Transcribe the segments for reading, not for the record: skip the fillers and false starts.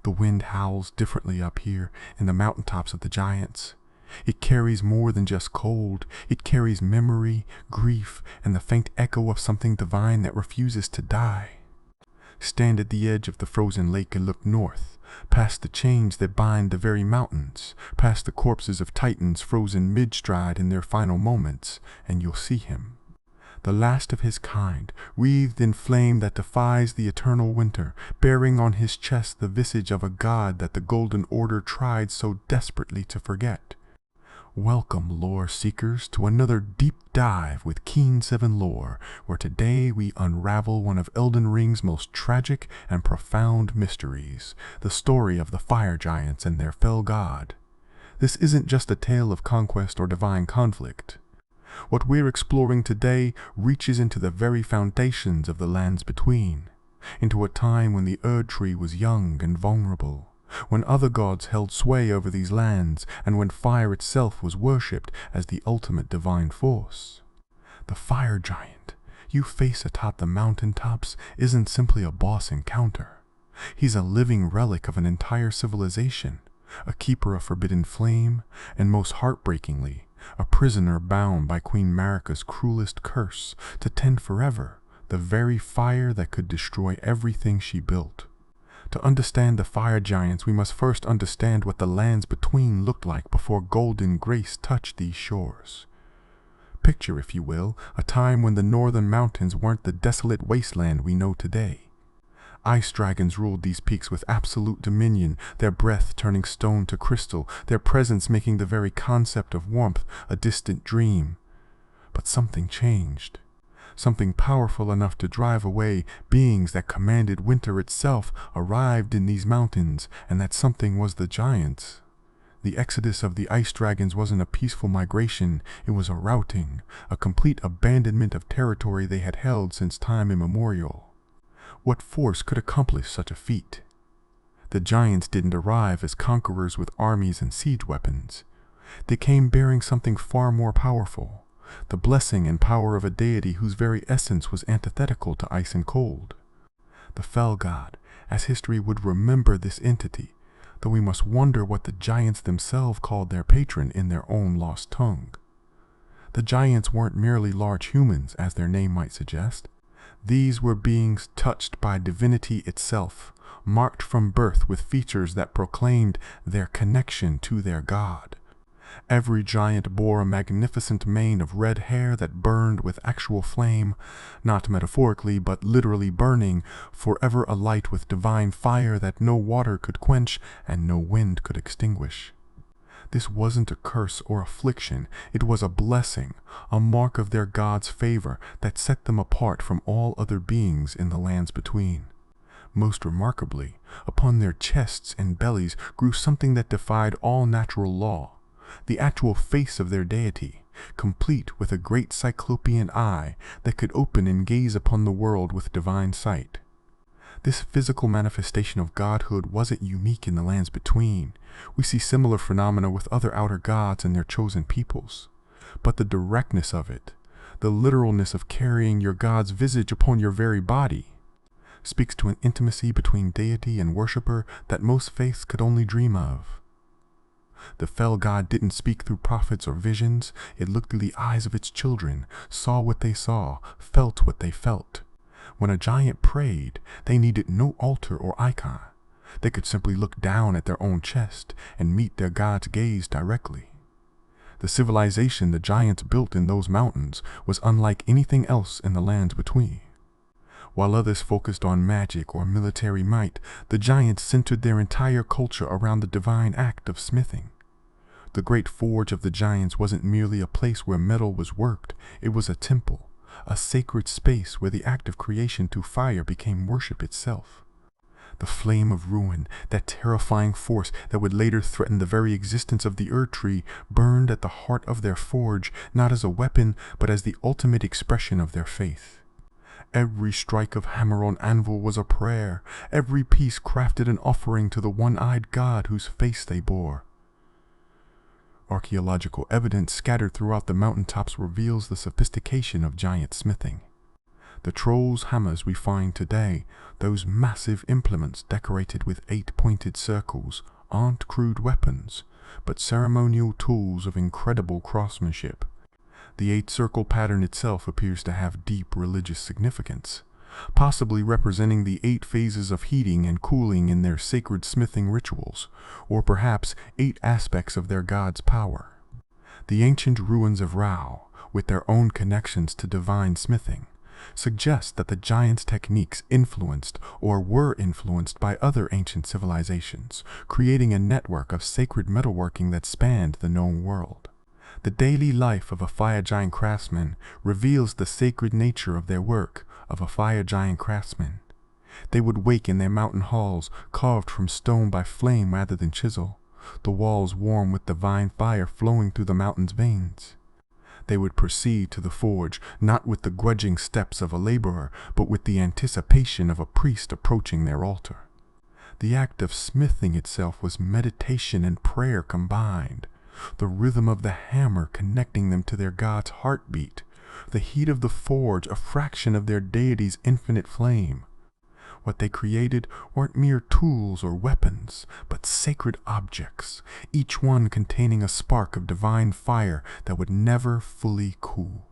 The wind howls differently up here in the mountaintops of the giants. It carries more than just cold. It carries memory, grief, and the faint echo of something divine that refuses to die. Stand at the edge of the frozen lake and look north, past the chains that bind the very mountains, past the corpses of titans frozen mid-stride in their final moments, and you'll see him. The last of his kind, wreathed in flame that defies the eternal winter, bearing on his chest the visage of a god that the Golden Order tried so desperately to forget. Welcome, lore seekers, to another deep dive with Keen 7 Lore, where today we unravel one of Elden Ring's most tragic and profound mysteries, the story of the fire giants and their fell god. This isn't just a tale of conquest or divine conflict. What we're exploring today reaches into the very foundations of the lands between, into a time when the Erd Tree was young and vulnerable, when other gods held sway over these lands, and when fire itself was worshipped as the ultimate divine force. The fire giant you face atop the mountaintops isn't simply a boss encounter. He's a living relic of an entire civilization, a keeper of forbidden flame, and most heartbreakingly, a prisoner bound by Queen Marika's cruelest curse to tend forever the very fire that could destroy everything she built. To understand the fire giants, we must first understand what the lands between looked like before golden grace touched these shores. Picture, if you will, a time when the northern mountains weren't the desolate wasteland we know today. Ice dragons ruled these peaks with absolute dominion, their breath turning stone to crystal, their presence making the very concept of warmth a distant dream. But something changed. Something powerful enough to drive away beings that commanded winter itself arrived in these mountains, and that something was the giants. The exodus of the ice dragons wasn't a peaceful migration, it was a routing, a complete abandonment of territory they had held since time immemorial. What force could accomplish such a feat? The giants didn't arrive as conquerors with armies and siege weapons. They came bearing something far more powerful, the blessing and power of a deity whose very essence was antithetical to ice and cold. The fell god, as history would remember this entity, though we must wonder what the giants themselves called their patron in their own lost tongue. The giants weren't merely large humans, as their name might suggest. These were beings touched by divinity itself, marked from birth with features that proclaimed their connection to their god. Every giant bore a magnificent mane of red hair that burned with actual flame, not metaphorically but literally burning, forever alight with divine fire that no water could quench and no wind could extinguish. This wasn't a curse or affliction, it was a blessing, a mark of their god's favor that set them apart from all other beings in the lands between. Most remarkably, upon their chests and bellies grew something that defied all natural law, the actual face of their deity, complete with a great cyclopean eye that could open and gaze upon the world with divine sight. This physical manifestation of godhood wasn't unique in the lands between. We see similar phenomena with other outer gods and their chosen peoples. But the directness of it, the literalness of carrying your god's visage upon your very body, speaks to an intimacy between deity and worshipper that most faiths could only dream of. The fell god didn't speak through prophets or visions. It looked through the eyes of its children, saw what they saw, felt what they felt. When a giant prayed, they needed no altar or icon. They could simply look down at their own chest and meet their god's gaze directly. The civilization the giants built in those mountains was unlike anything else in the lands between. While others focused on magic or military might, the giants centered their entire culture around the divine act of smithing. The great forge of the giants wasn't merely a place where metal was worked, it was a temple, a sacred space where the act of creation through fire became worship itself. The flame of ruin, that terrifying force that would later threaten the very existence of the Erd Tree, burned at the heart of their forge, not as a weapon, but as the ultimate expression of their faith. Every strike of hammer on anvil was a prayer, every piece crafted an offering to the one-eyed god whose face they bore. Archaeological evidence scattered throughout the mountaintops reveals the sophistication of giant smithing. The trolls' hammers we find today, those massive implements decorated with 8-pointed circles, aren't crude weapons, but ceremonial tools of incredible craftsmanship. The 8-circle pattern itself appears to have deep religious significance, possibly representing the 8 phases of heating and cooling in their sacred smithing rituals, or perhaps 8 aspects of their god's power. The ancient ruins of Rao, with their own connections to divine smithing, suggest that the giants' techniques influenced or were influenced by other ancient civilizations, creating a network of sacred metalworking that spanned the known world. The daily life of a fire giant craftsman reveals the sacred nature of their work of a fire giant craftsman. They would wake in their mountain halls, carved from stone by flame rather than chisel, the walls warm with divine fire flowing through the mountain's veins. They would proceed to the forge, not with the grudging steps of a laborer, but with the anticipation of a priest approaching their altar. The act of smithing itself was meditation and prayer combined, the rhythm of the hammer connecting them to their god's heartbeat, the heat of the forge a fraction of their deity's infinite flame. What they created weren't mere tools or weapons, but sacred objects, each one containing a spark of divine fire that would never fully cool.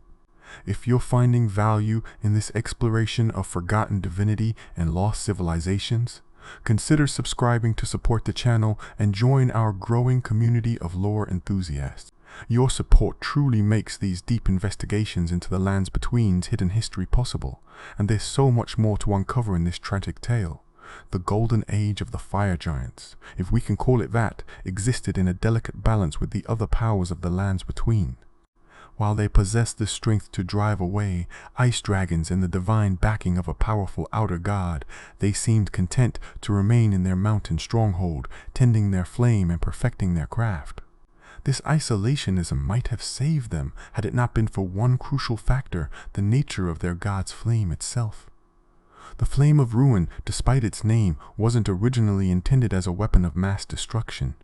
If you're finding value in this exploration of forgotten divinity and lost civilizations, consider subscribing to support the channel and join our growing community of lore enthusiasts. Your support truly makes these deep investigations into the lands between's hidden history possible, and there's so much more to uncover in this tragic tale. The golden age of the fire giants, if we can call it that, existed in a delicate balance with the other powers of the lands between. While they possessed the strength to drive away ice dragons and the divine backing of a powerful outer god, they seemed content to remain in their mountain stronghold, tending their flame and perfecting their craft. This isolationism might have saved them had it not been for one crucial factor, the nature of their god's flame itself. The flame of ruin, despite its name, wasn't originally intended as a weapon of mass destruction.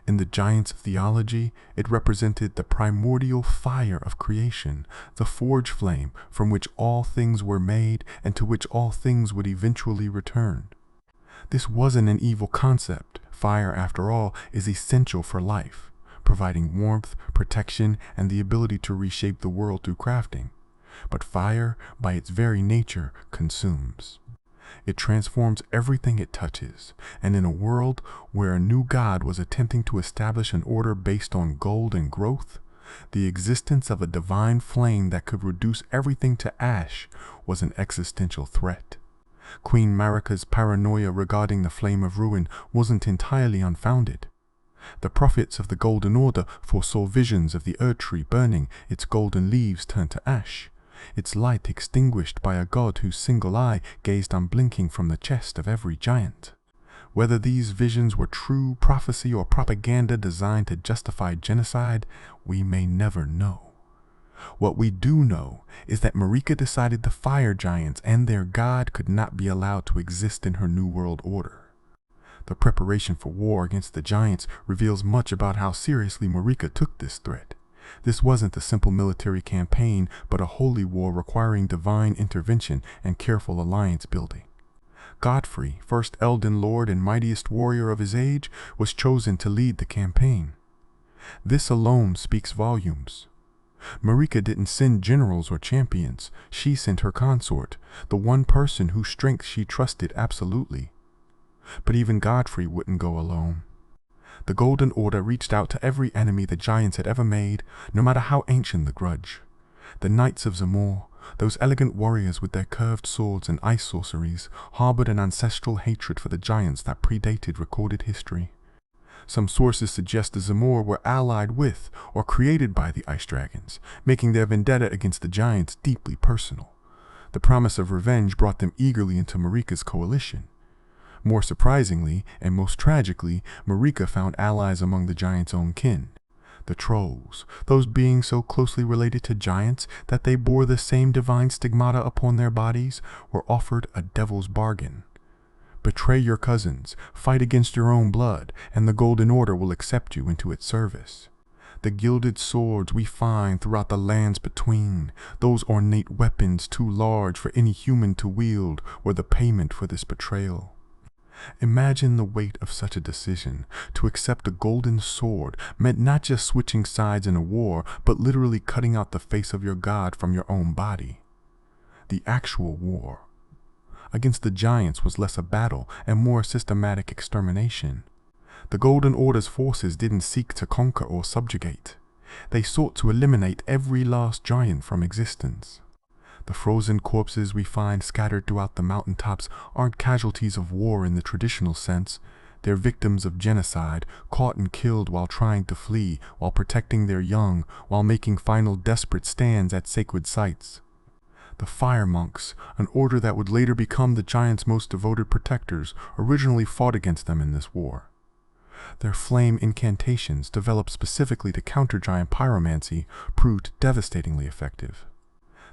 In the giants' theology, it represented the primordial fire of creation, the forge flame from which all things were made and to which all things would eventually return. This wasn't an evil concept. Fire, after all, is essential for life, providing warmth, protection, and the ability to reshape the world through crafting. But fire, by its very nature, consumes. It transforms everything it touches, and in a world where a new god was attempting to establish an order based on gold and growth, the existence of a divine flame that could reduce everything to ash was an existential threat. Queen Marika's paranoia regarding the flame of ruin wasn't entirely unfounded. The prophets of the Golden Order foresaw visions of the Erd Tree burning, its golden leaves turned to ash, its light extinguished by a god whose single eye gazed unblinking from the chest of every giant. Whether these visions were true prophecy or propaganda designed to justify genocide, we may never know. What we do know is that Marika decided the fire giants and their god could not be allowed to exist in her new world order. The preparation for war against the giants reveals much about how seriously Marika took this threat. This wasn't a simple military campaign, but a holy war requiring divine intervention and careful alliance building. Godfrey, first Elden Lord and mightiest warrior of his age, was chosen to lead the campaign. This alone speaks volumes. Marika didn't send generals or champions. She sent her consort, the one person whose strength she trusted absolutely. But even Godfrey wouldn't go alone. The Golden Order reached out to every enemy the giants had ever made, no matter how ancient the grudge. The Knights of Zamor, those elegant warriors with their curved swords and ice sorceries, harbored an ancestral hatred for the giants that predated recorded history. Some sources suggest the Zamor were allied with or created by the ice dragons, making their vendetta against the giants deeply personal. The promise of revenge brought them eagerly into Marika's coalition. More surprisingly, and most tragically, Marika found allies among the giants' own kin. The trolls, those beings so closely related to giants that they bore the same divine stigmata upon their bodies, were offered a devil's bargain. Betray your cousins, fight against your own blood, and the Golden Order will accept you into its service. The gilded swords we find throughout the lands between, those ornate weapons too large for any human to wield, were the payment for this betrayal. Imagine the weight of such a decision. To accept a golden sword meant not just switching sides in a war, but literally cutting out the face of your god from your own body. The actual war against the giants was less a battle and more a systematic extermination. The Golden Order's forces didn't seek to conquer or subjugate. They sought to eliminate every last giant from existence. The frozen corpses we find scattered throughout the mountaintops aren't casualties of war in the traditional sense. They're victims of genocide, caught and killed while trying to flee, while protecting their young, while making final desperate stands at sacred sites. The Fire Monks, an order that would later become the giants' most devoted protectors, originally fought against them in this war. Their flame incantations, developed specifically to counter giant pyromancy, proved devastatingly effective.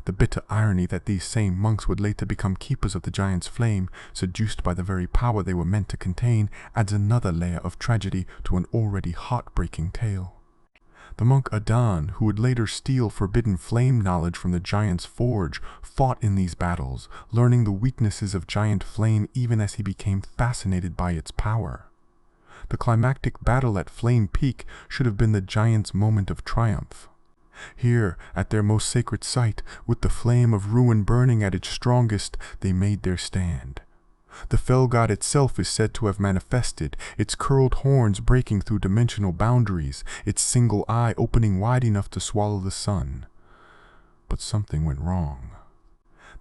The bitter irony that these same monks would later become keepers of the giant's flame, seduced by the very power they were meant to contain, adds another layer of tragedy to an already heartbreaking tale. The monk Adan, who would later steal forbidden flame knowledge from the giant's forge, fought in these battles, learning the weaknesses of giant flame even as he became fascinated by its power. The climactic battle at Flame Peak should have been the giants' moment of triumph. Here, at their most sacred site, with the flame of ruin burning at its strongest, they made their stand. The fell god itself is said to have manifested, its curled horns breaking through dimensional boundaries, its single eye opening wide enough to swallow the sun. But something went wrong.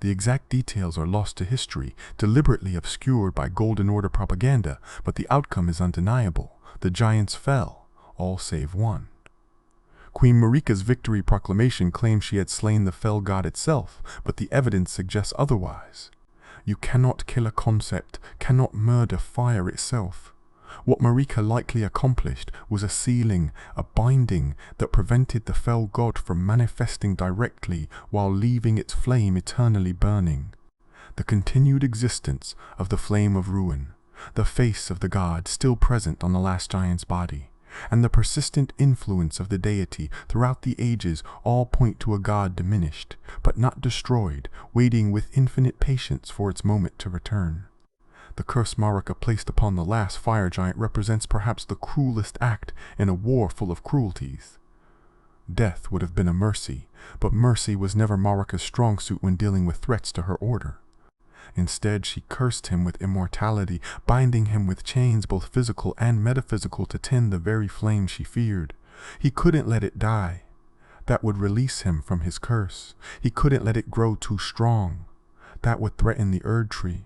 The exact details are lost to history, deliberately obscured by Golden Order propaganda, but the outcome is undeniable. The giants fell, all save one. Queen Marika's victory proclamation claims she had slain the fell god itself, but the evidence suggests otherwise. You cannot kill a concept, cannot murder fire itself. What Marika likely accomplished was a sealing, a binding that prevented the fell god from manifesting directly while leaving its flame eternally burning. The continued existence of the flame of ruin, the face of the god still present on the last giant's body, and the persistent influence of the deity throughout the ages all point to a god diminished, but not destroyed, waiting with infinite patience for its moment to return. The curse Marika placed upon the last fire giant represents perhaps the cruelest act in a war full of cruelties. Death would have been a mercy, but mercy was never Marika's strong suit when dealing with threats to her order. Instead, she cursed him with immortality, binding him with chains both physical and metaphysical to tend the very flame she feared. He couldn't let it die. That would release him from his curse. He couldn't let it grow too strong. That would threaten the Erd Tree.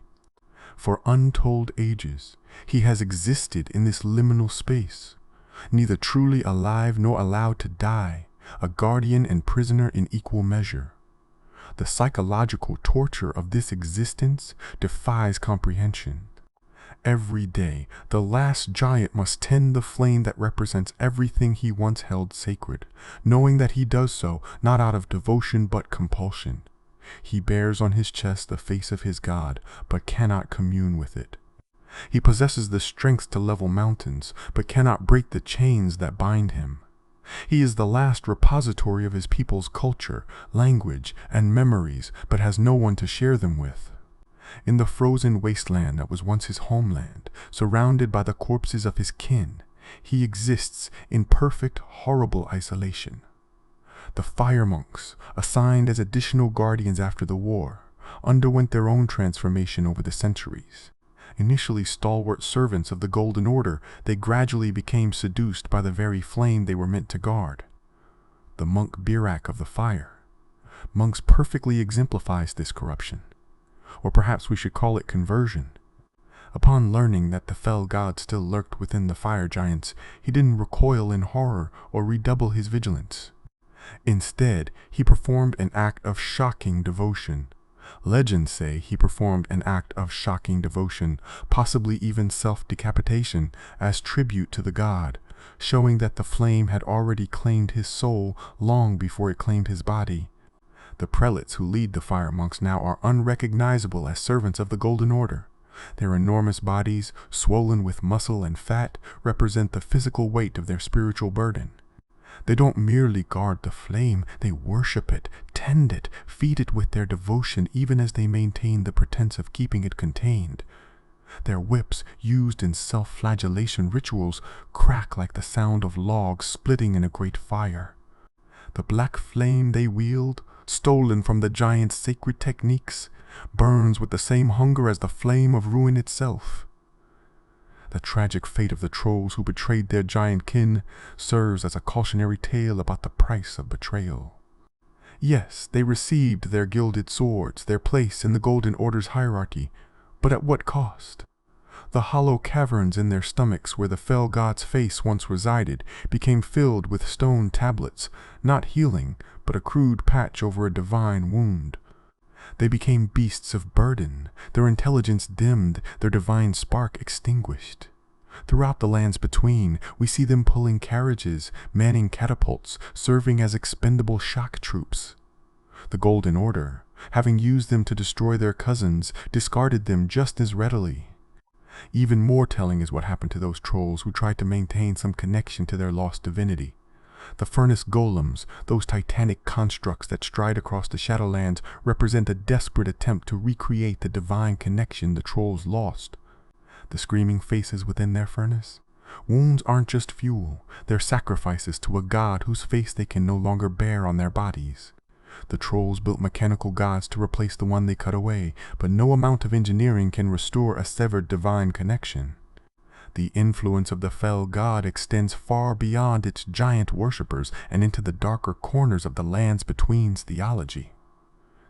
For untold ages, he has existed in this liminal space, neither truly alive nor allowed to die, a guardian and prisoner in equal measure. The psychological torture of this existence defies comprehension. Every day, the last giant must tend the flame that represents everything he once held sacred, knowing that he does so not out of devotion but compulsion. He bears on his chest the face of his god, but cannot commune with it. He possesses the strength to level mountains, but cannot break the chains that bind him. He is the last repository of his people's culture, language, and memories, but has no one to share them with. In the frozen wasteland that was once his homeland, surrounded by the corpses of his kin, he exists in perfect, horrible isolation. The fire monks, assigned as additional guardians after the war, underwent their own transformation over the centuries. Initially stalwart servants of the Golden Order, they gradually became seduced by the very flame they were meant to guard. The monk Birac of the fire. Monks perfectly exemplifies this corruption. Or perhaps we should call it conversion. Upon learning that the fell god still lurked within the fire giants, he didn't recoil in horror or redouble his vigilance. Instead, he performed an act of shocking devotion. Legends say he performed an act of shocking devotion, possibly even self-decapitation, as tribute to the god, showing that the flame had already claimed his soul long before it claimed his body. The prelates who lead the fire monks now are unrecognizable as servants of the Golden Order. Their enormous bodies, swollen with muscle and fat, represent the physical weight of their spiritual burden. They don't merely guard the flame, they worship it, tend it, feed it with their devotion even as they maintain the pretense of keeping it contained. Their whips, used in self-flagellation rituals, crack like the sound of logs splitting in a great fire. The black flame they wield, stolen from the giant's sacred techniques, burns with the same hunger as the flame of ruin itself. The tragic fate of the trolls who betrayed their giant kin serves as a cautionary tale about the price of betrayal. Yes, they received their gilded swords, their place in the Golden Order's hierarchy, but at what cost? The hollow caverns in their stomachs where the fell god's face once resided became filled with stone tablets, not healing, but a crude patch over a divine wound. They became beasts of burden, their intelligence dimmed, their divine spark extinguished. Throughout the lands between, we see them pulling carriages, manning catapults, serving as expendable shock troops. The Golden Order, having used them to destroy their cousins, discarded them just as readily. Even more telling is what happened to those trolls who tried to maintain some connection to their lost divinity. The furnace golems, those titanic constructs that stride across the Shadowlands, represent a desperate attempt to recreate the divine connection the trolls lost. The screaming faces within their furnace? Wounds aren't just fuel, they're sacrifices to a god whose face they can no longer bear on their bodies. The trolls built mechanical gods to replace the one they cut away, but no amount of engineering can restore a severed divine connection. The influence of the fell god extends far beyond its giant worshippers and into the darker corners of the lands between's theology.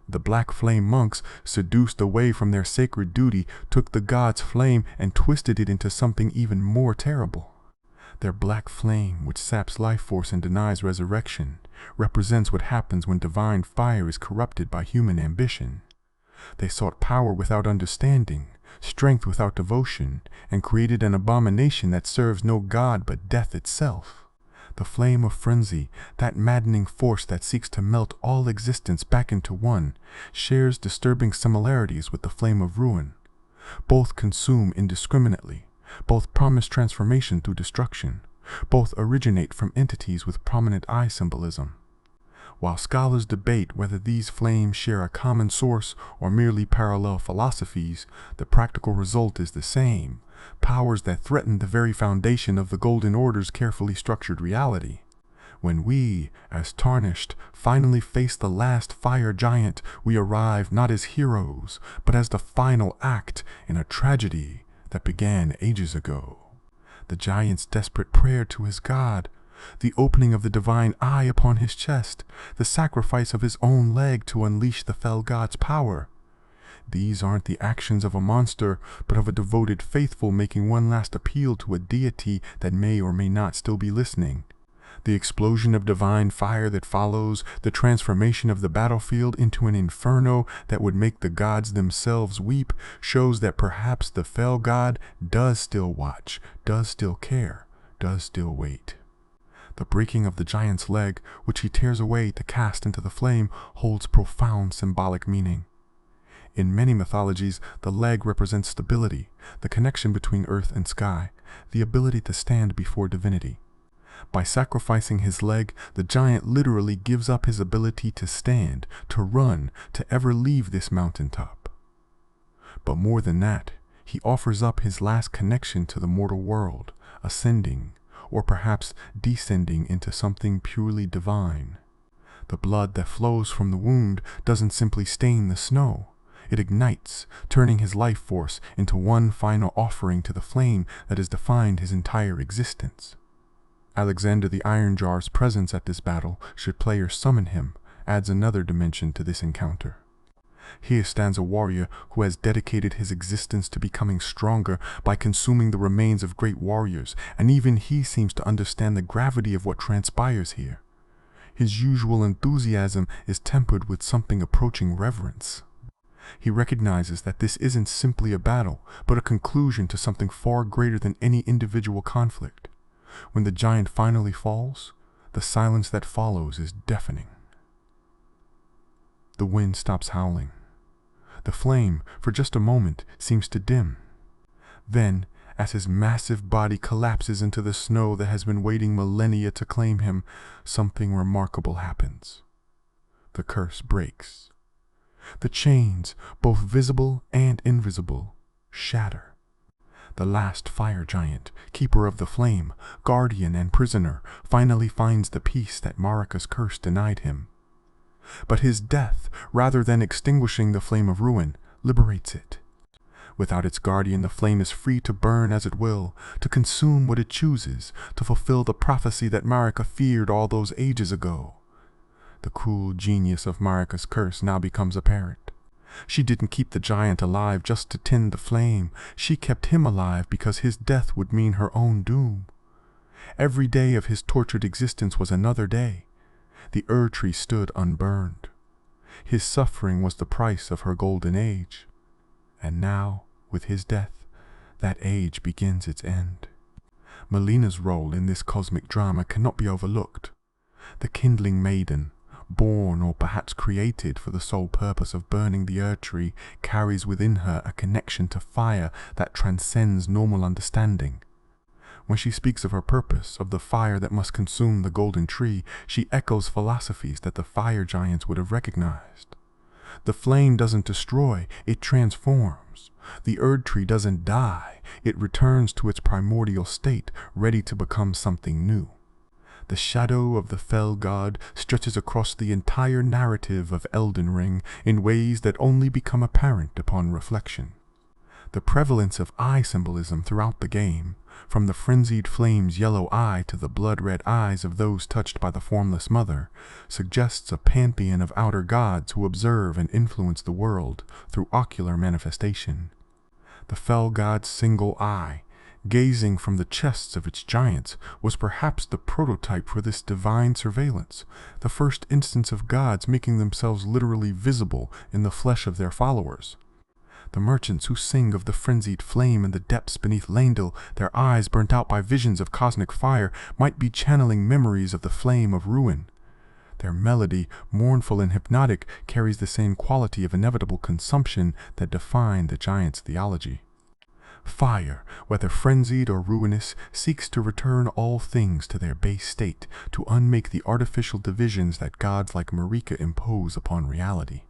The Black Flame monks, seduced away from their sacred duty, took the god's flame and twisted it into something even more terrible. Their black flame, which saps life force and denies resurrection, represents what happens when divine fire is corrupted by human ambition. They sought power without understanding, strength without devotion, and created an abomination that serves no god but death itself. The flame of frenzy, that maddening force that seeks to melt all existence back into one, shares disturbing similarities with the flame of ruin. Both consume indiscriminately, both promise transformation through destruction, both originate from entities with prominent eye symbolism. While scholars debate whether these flames share a common source or merely parallel philosophies, the practical result is the same: powers that threaten the very foundation of the Golden Order's carefully structured reality. When we, as Tarnished, finally face the last fire giant, we arrive not as heroes, but as the final act in a tragedy that began ages ago. The giant's desperate prayer to his god, the opening of the divine eye upon his chest, the sacrifice of his own leg to unleash the fell god's power. These aren't the actions of a monster, but of a devoted faithful making one last appeal to a deity that may or may not still be listening. The explosion of divine fire that follows, the transformation of the battlefield into an inferno that would make the gods themselves weep, shows that perhaps the fell god does still watch, does still care, does still wait. The breaking of the giant's leg, which he tears away to cast into the flame, holds profound symbolic meaning. In many mythologies, the leg represents stability, the connection between earth and sky, the ability to stand before divinity. By sacrificing his leg, the giant literally gives up his ability to stand, to run, to ever leave this mountaintop. But more than that, he offers up his last connection to the mortal world, ascending, or perhaps descending into something purely divine. The blood that flows from the wound doesn't simply stain the snow. It ignites, turning his life force into one final offering to the flame that has defined his entire existence. Alexander the Ironjar's presence at this battle, should players summon him, adds another dimension to this encounter. Here stands a warrior who has dedicated his existence to becoming stronger by consuming the remains of great warriors, and even he seems to understand the gravity of what transpires here. His usual enthusiasm is tempered with something approaching reverence. He recognizes that this isn't simply a battle, but a conclusion to something far greater than any individual conflict. When the giant finally falls, the silence that follows is deafening. The wind stops howling. The flame, for just a moment, seems to dim. Then, As his massive body collapses into the snow that has been waiting millennia to claim him, something remarkable happens. The curse breaks. The chains, both visible and invisible, shatter. The last fire giant, keeper of the flame, guardian and prisoner, finally finds the peace that Marika's curse denied him. But his death, rather than extinguishing the flame of ruin, liberates it. Without its guardian, the flame is free to burn as it will, to consume what it chooses, to fulfill the prophecy that Marika feared all those ages ago. The cruel genius of Marika's curse now becomes apparent. She didn't keep the giant alive just to tend the flame. She kept him alive because his death would mean her own doom. Every day of his tortured existence was another day. The Erd-tree stood unburned. His suffering was the price of her golden age. And now, with his death, that age begins its end. Melina's role in this cosmic drama cannot be overlooked. The kindling maiden, born or perhaps created for the sole purpose of burning the Erd-tree, carries within her a connection to fire that transcends normal understanding. When she speaks of her purpose, of the fire that must consume the golden tree, she echoes philosophies that the fire giants would have recognized. The flame doesn't destroy, it transforms. The Erd-tree doesn't die, it returns to its primordial state, ready to become something new. The shadow of the fell god stretches across the entire narrative of Elden Ring in ways that only become apparent upon reflection. The prevalence of eye symbolism throughout the game, from the frenzied flame's yellow eye to the blood-red eyes of those touched by the formless mother, suggests a pantheon of outer gods who observe and influence the world through ocular manifestation. The fell god's single eye, gazing from the chests of its giants, was perhaps the prototype for this divine surveillance, the first instance of gods making themselves literally visible in the flesh of their followers. The merchants who sing of the frenzied flame in the depths beneath Leyndell, their eyes burnt out by visions of cosmic fire, might be channeling memories of the flame of ruin. Their melody, mournful and hypnotic, carries the same quality of inevitable consumption that defined the giants' theology. Fire, whether frenzied or ruinous, seeks to return all things to their base state, to unmake the artificial divisions that gods like Marika impose upon reality.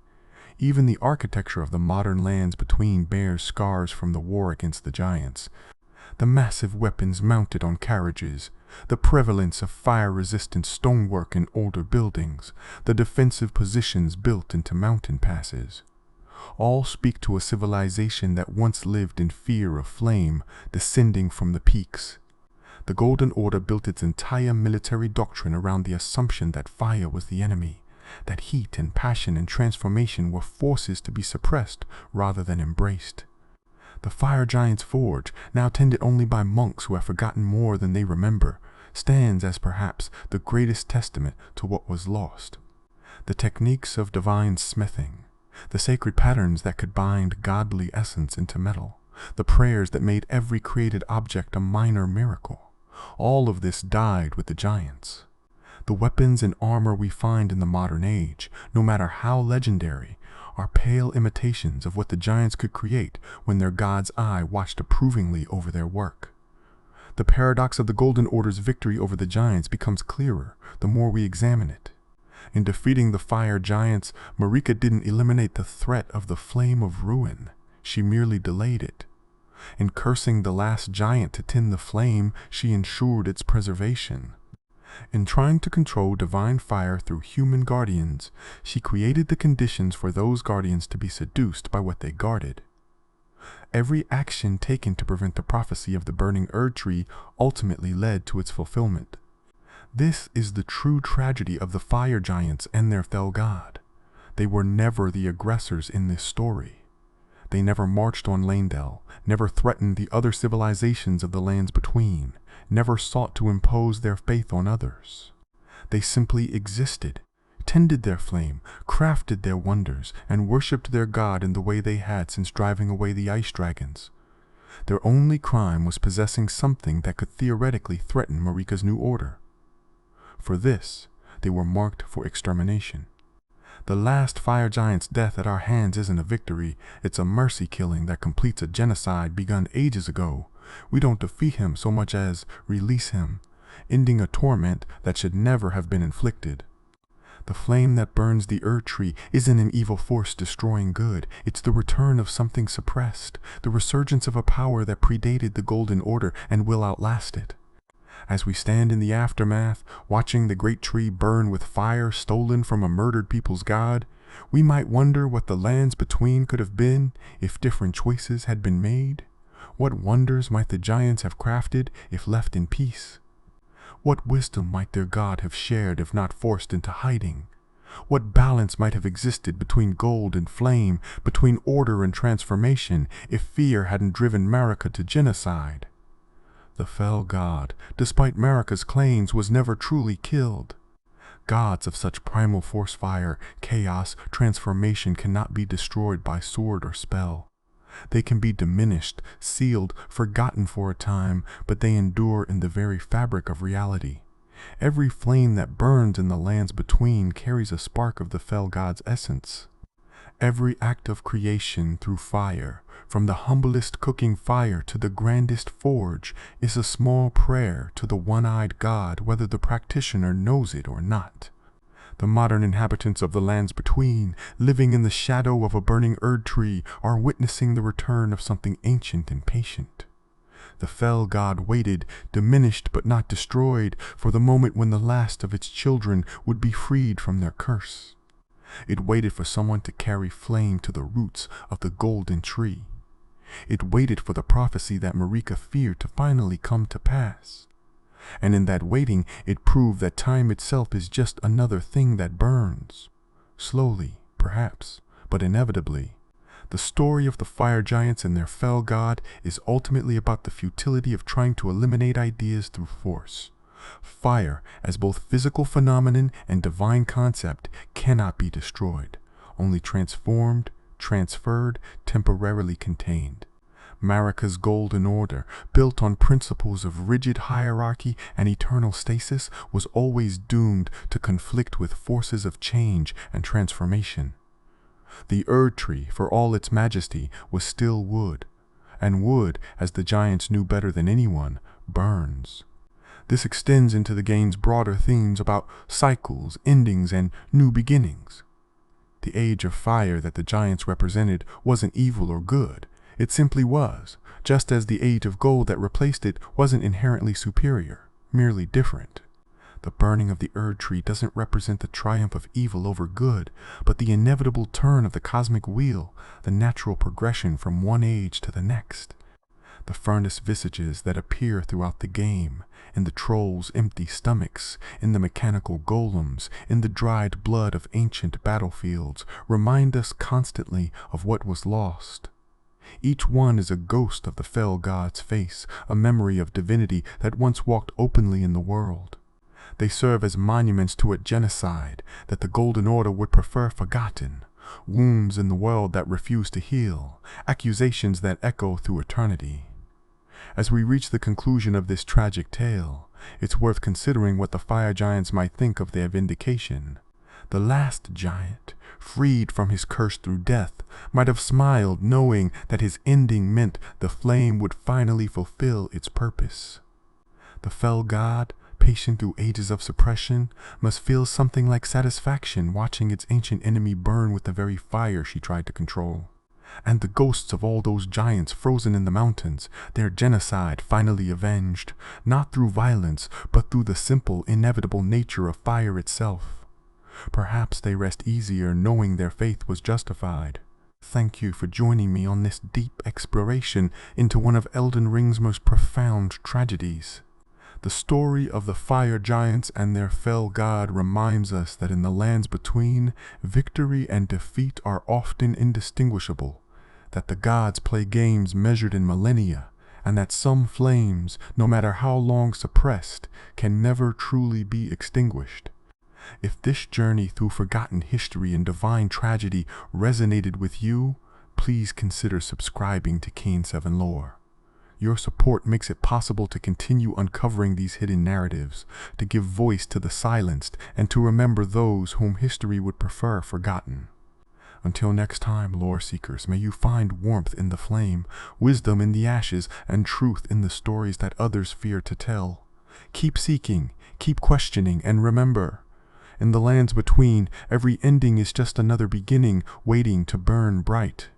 Even the architecture of the modern lands between bears scars from the war against the giants. The massive weapons mounted on carriages, the prevalence of fire-resistant stonework in older buildings, the defensive positions built into mountain passes. All speak to a civilization that once lived in fear of flame descending from the peaks. The Golden Order built its entire military doctrine around the assumption that fire was the enemy, that heat and passion and transformation were forces to be suppressed rather than embraced. The Fire Giant's Forge, now tended only by monks who have forgotten more than they remember, stands as perhaps the greatest testament to what was lost. The techniques of divine smithing, the sacred patterns that could bind godly essence into metal, the prayers that made every created object a minor miracle, all of this died with the giants. The weapons and armor we find in the modern age, no matter how legendary, are pale imitations of what the giants could create when their god's eye watched approvingly over their work. The paradox of the Golden Order's victory over the giants becomes clearer the more we examine it. In defeating the fire giants, Marika didn't eliminate the threat of the flame of ruin, she merely delayed it. In cursing the last giant to tend the flame, she ensured its preservation. In trying to control divine fire through human guardians, she created the conditions for those guardians to be seduced by what they guarded. Every action taken to prevent the prophecy of the burning Erd-tree ultimately led to its fulfillment. This is the true tragedy of the fire giants and their fell god. They were never the aggressors in this story. They never marched on Leyndell, never threatened the other civilizations of the lands between, never sought to impose their faith on others. They simply existed, tended their flame, crafted their wonders, and worshipped their god in the way they had since driving away the ice dragons. Their only crime was possessing something that could theoretically threaten Marika's new order. For this, they were marked for extermination. The last fire giant's death at our hands isn't a victory, it's a mercy killing that completes a genocide begun ages ago. We don't defeat him so much as release him, ending a torment that should never have been inflicted. The flame that burns the Erd tree isn't an evil force destroying good, it's the return of something suppressed, the resurgence of a power that predated the Golden Order and will outlast it. As we stand in the aftermath, watching the great tree burn with fire stolen from a murdered people's god, we might wonder what the lands between could have been if different choices had been made. What wonders might the giants have crafted if left in peace? What wisdom might their god have shared if not forced into hiding? What balance might have existed between gold and flame, between order and transformation, if fear hadn't driven Marika to genocide? The fell god, despite Marika's claims, was never truly killed. Gods of such primal force fire, chaos, transformation cannot be destroyed by sword or spell. They can be diminished, sealed, forgotten for a time, but they endure in the very fabric of reality. Every flame that burns in the lands between carries a spark of the fell god's essence. Every act of creation through fire, from the humblest cooking fire to the grandest forge, is a small prayer to the one-eyed god, whether the practitioner knows it or not. The modern inhabitants of the lands between, living in the shadow of a burning Erd tree, are witnessing the return of something ancient and patient. The fell god waited, diminished but not destroyed, for the moment when the last of its children would be freed from their curse. It waited for someone to carry flame to the roots of the golden tree. It waited for the prophecy that Marika feared to finally come to pass. And in that waiting, it proved that time itself is just another thing that burns. Slowly, perhaps, but inevitably. The story of the fire giants and their fell god is ultimately about the futility of trying to eliminate ideas through force. Fire, as both physical phenomenon and divine concept, cannot be destroyed, only transformed, transferred, temporarily contained. Marika's golden order, built on principles of rigid hierarchy and eternal stasis, was always doomed to conflict with forces of change and transformation. The Erd tree, for all its majesty, was still wood, and wood, as the giants knew better than anyone, burns. This extends into the game's broader themes about cycles, endings, and new beginnings. The age of fire that the giants represented wasn't evil or good. It simply was, just as the age of gold that replaced it wasn't inherently superior, merely different. The burning of the Erd tree doesn't represent the triumph of evil over good, but the inevitable turn of the cosmic wheel, the natural progression from one age to the next. The furnace visages that appear throughout the game, in the trolls' empty stomachs, in the mechanical golems, in the dried blood of ancient battlefields, remind us constantly of what was lost. Each one is a ghost of the fell god's face, a memory of divinity that once walked openly in the world. They serve as monuments to a genocide that the Golden Order would prefer forgotten, wounds in the world that refuse to heal, accusations that echo through eternity. As we reach the conclusion of this tragic tale, it's worth considering what the fire giants might think of their vindication. The last giant, freed from his curse through death, might have smiled knowing that his ending meant the flame would finally fulfill its purpose. The fell god, patient through ages of suppression, must feel something like satisfaction watching its ancient enemy burn with the very fire she tried to control. And the ghosts of all those giants frozen in the mountains, their genocide finally avenged, not through violence, but through the simple, inevitable nature of fire itself. Perhaps they rest easier knowing their faith was justified. Thank you for joining me on this deep exploration into one of Elden Ring's most profound tragedies. The story of the fire giants and their fell god reminds us that in the lands between, victory and defeat are often indistinguishable, that the gods play games measured in millennia, and that some flames, no matter how long suppressed, can never truly be extinguished. If this journey through forgotten history and divine tragedy resonated with you, please consider subscribing to Kane 7 Lore. Your support makes it possible to continue uncovering these hidden narratives, to give voice to the silenced, and to remember those whom history would prefer forgotten. Until next time, lore seekers, may you find warmth in the flame, wisdom in the ashes, and truth in the stories that others fear to tell. Keep seeking, keep questioning, and remember, in the lands between, every ending is just another beginning waiting to burn bright.